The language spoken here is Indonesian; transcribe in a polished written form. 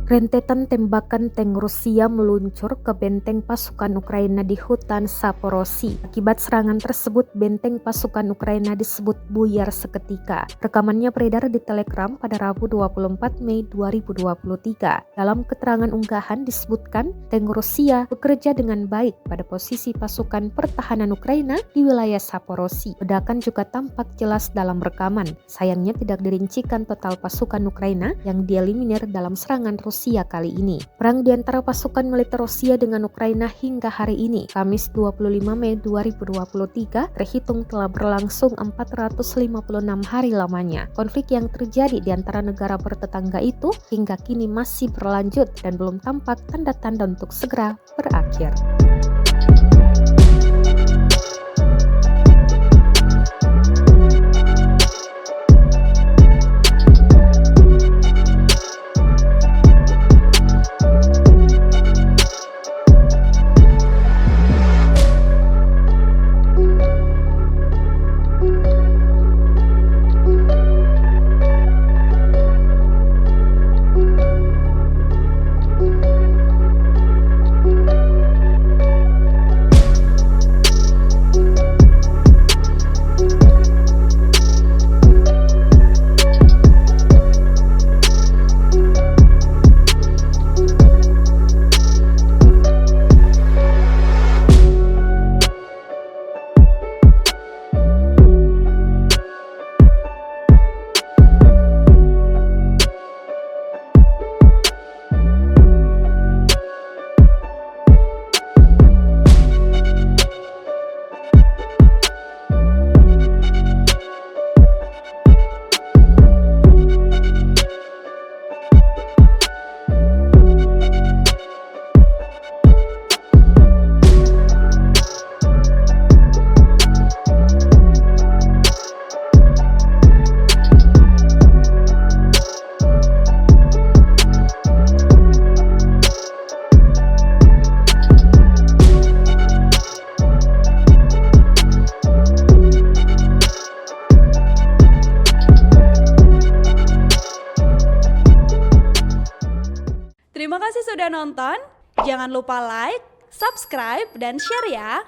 Rentetan tembakan tank Rusia meluncur ke benteng pasukan Ukraina di hutan Zaporozhye. Akibat serangan tersebut, benteng pasukan Ukraina disebut buyar seketika. Rekamannya beredar di Telegram pada Rabu 24 Mei 2023. Dalam keterangan unggahan disebutkan, tank Rusia bekerja dengan baik pada posisi pasukan pertahanan Ukraina di wilayah Zaporozhye. Ledakan juga tampak jelas dalam rekaman. Sayangnya tidak dirincikan total pasukan Ukraina yang dieliminir dalam serangan Rusia kali ini. Perang di antara pasukan militer Rusia dengan Ukraina hingga hari ini, Kamis 25 Mei 2023, terhitung telah berlangsung 456 hari lamanya. Konflik yang terjadi di antara negara bertetangga itu hingga kini masih berlanjut dan belum tampak tanda-tanda untuk segera berakhir. Terima kasih sudah nonton. Jangan lupa like, subscribe, dan share ya.